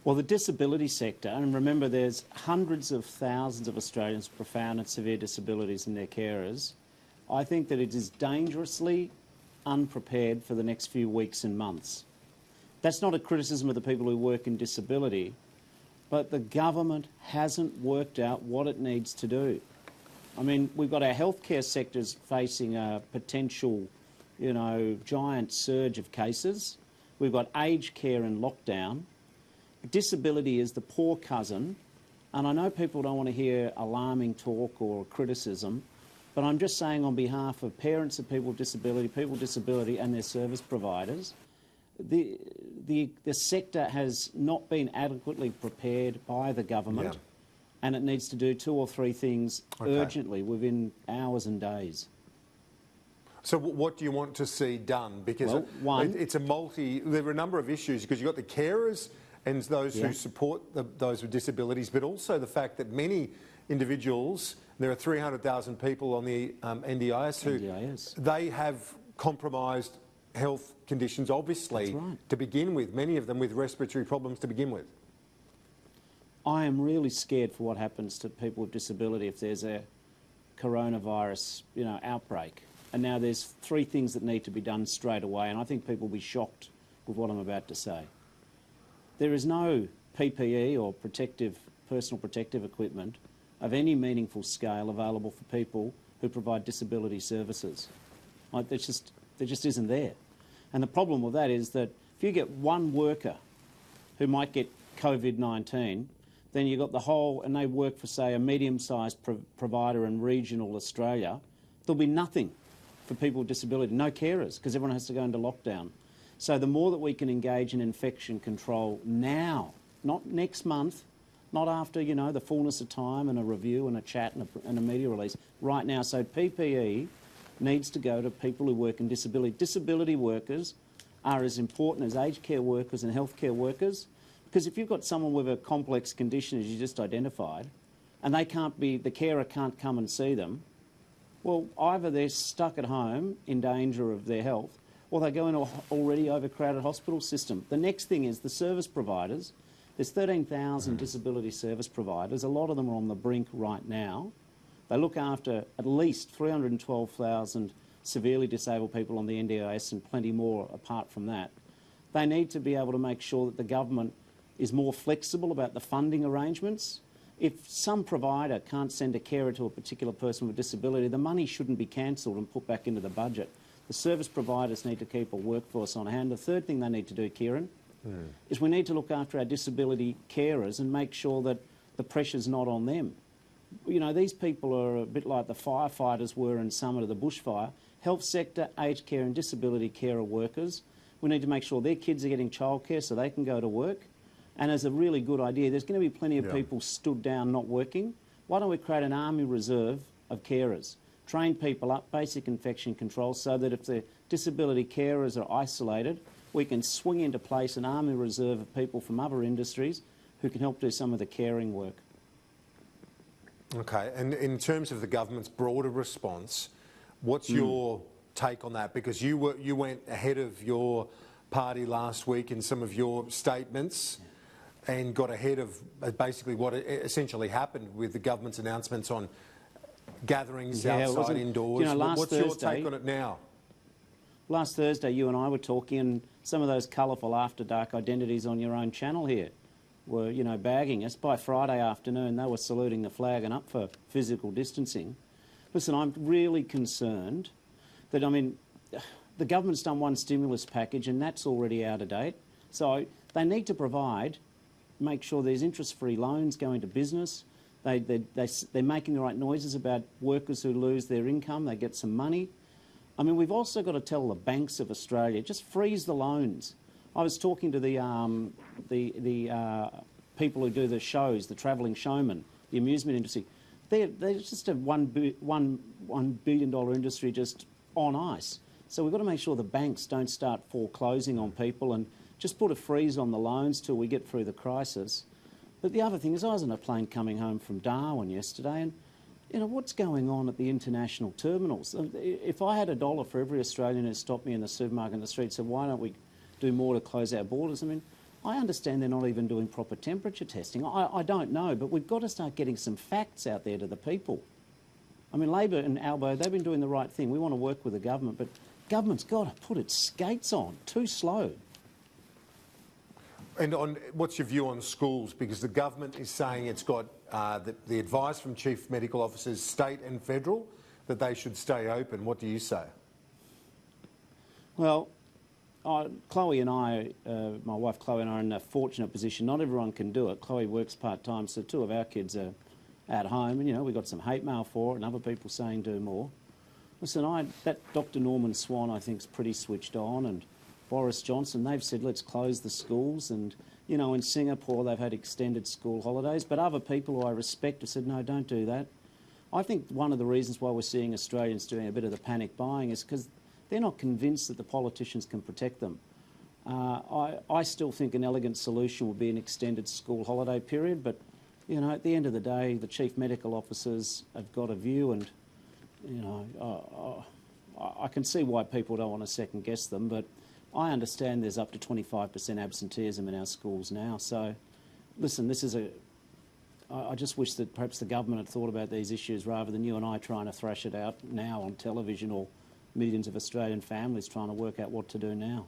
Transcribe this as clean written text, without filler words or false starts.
Well, the disability sector, and remember there's hundreds of thousands of Australians with profound and severe disabilities and their carers, I think that it is dangerously unprepared for the next few weeks and months. That's not a criticism of the people who work in disability, but the government hasn't worked out what it needs to do. I mean, we've got our healthcare sectors facing a potential, giant surge of cases. We've got aged care in lockdown. Disability is the poor cousin, and I know people don't want to hear alarming talk or criticism, but I'm just saying on behalf of parents of people with disability and their service providers, the sector has not been adequately prepared by the government, and it needs to do 2 or 3 things urgently within hours and days. So what do you want to see done? Because there are a number of issues, because you've got the carers and those who support those with disabilities, but also the fact that many individuals, there are 300,000 people on the NDIS who they have compromised health conditions, obviously, to begin with, many of them with respiratory problems to begin with. I am really scared for what happens to people with disability if there's a coronavirus, outbreak. And now there's 3 things that need to be done straight away, and I think people will be shocked with what I'm about to say. There is no PPE or personal protective equipment of any meaningful scale available for people who provide disability services. There just isn't there. And the problem with that is that if you get one worker who might get COVID-19, then you've got the whole, and they work for, say, a medium-sized provider in regional Australia, there'll be nothing for people with disability, no carers, because everyone has to go into lockdown. So the more that we can engage in infection control now, not next month, not after, the fullness of time and a review and a chat and a media release, right now. So PPE needs to go to people who work in disability. Disability workers are as important as aged care workers and healthcare workers, because if you've got someone with a complex condition, as you just identified, and the carer can't come and see them, well, either they're stuck at home in danger of their health, or they go into an already overcrowded hospital system. The next thing is the service providers. There's 13,000 disability service providers. A lot of them are on the brink right now. They look after at least 312,000 severely disabled people on the NDIS and plenty more apart from that. They need to be able to make sure that the government is more flexible about the funding arrangements. If some provider can't send a carer to a particular person with disability, the money shouldn't be cancelled and put back into the budget. The service providers need to keep a workforce on hand. The third thing they need to do, Kieran, is we need to look after our disability carers and make sure that the pressure's not on them. These people are a bit like the firefighters were in Summit of the bushfire. Health sector, aged care and disability carer workers, we need to make sure their kids are getting childcare so they can go to work. And as a really good idea, there's going to be plenty of people stood down not working. Why don't we create an army reserve of carers? Train people up, basic infection control, so that if the disability carers are isolated, we can swing into place an army reserve of people from other industries who can help do some of the caring work. Okay, and in terms of the government's broader response, what's your take on that? Because you went ahead of your party last week in some of your statements and got ahead of basically what essentially happened with the government's announcements on gatherings outside, indoors. What's your take on it now? Last Thursday, you and I were talking, and some of those colourful after-dark identities on your own channel here were, bagging us. By Friday afternoon, they were saluting the flag and up for physical distancing. Listen, I'm really concerned that, the government's done one stimulus package and that's already out of date. So they need to make sure there's interest-free loans going to business. They're making the right noises about workers who lose their income. They get some money. We've also got to tell the banks of Australia, just freeze the loans. I was talking to the people who do the shows, the travelling showmen, the amusement industry. They're just a $1 billion industry just on ice. So we've got to make sure the banks don't start foreclosing on people and just put a freeze on the loans till we get through the crisis. But the other thing is, I was on a plane coming home from Darwin yesterday, and what's going on at the international terminals? If I had $1 for every Australian who stopped me in the supermarket in the street and said, why don't we do more to close our borders? I understand they're not even doing proper temperature testing. I don't know, but we've got to start getting some facts out there to the people. I mean, Labor and Albo, they've been doing the right thing. We want to work with the government, but government's got to put its skates on. Too slow. And what's your view on schools? Because the government is saying it's got the advice from chief medical officers, state and federal, that they should stay open. What do you say? Well, Chloe and I, my wife Chloe and I are in a fortunate position. Not everyone can do it. Chloe works part-time, so 2 of our kids are at home, and, you know, we got some hate mail for it and other people saying do more. Listen, that Dr Norman Swan, I think, is pretty switched on, and Boris Johnson, they've said let's close the schools, and, you know, in Singapore they've had extended school holidays, but other people who I respect have said no, don't do that. I think one of the reasons why we're seeing Australians doing a bit of the panic buying is because they're not convinced that the politicians can protect them. I still think an elegant solution would be an extended school holiday period, but, you know, at the end of the day, the chief medical officers have got a view, and, you know, I can see why people don't want to second guess them, but I understand there's up to 25% absenteeism in our schools now. So, listen, I just wish that perhaps the government had thought about these issues rather than you and I trying to thrash it out now on television, or millions of Australian families trying to work out what to do now.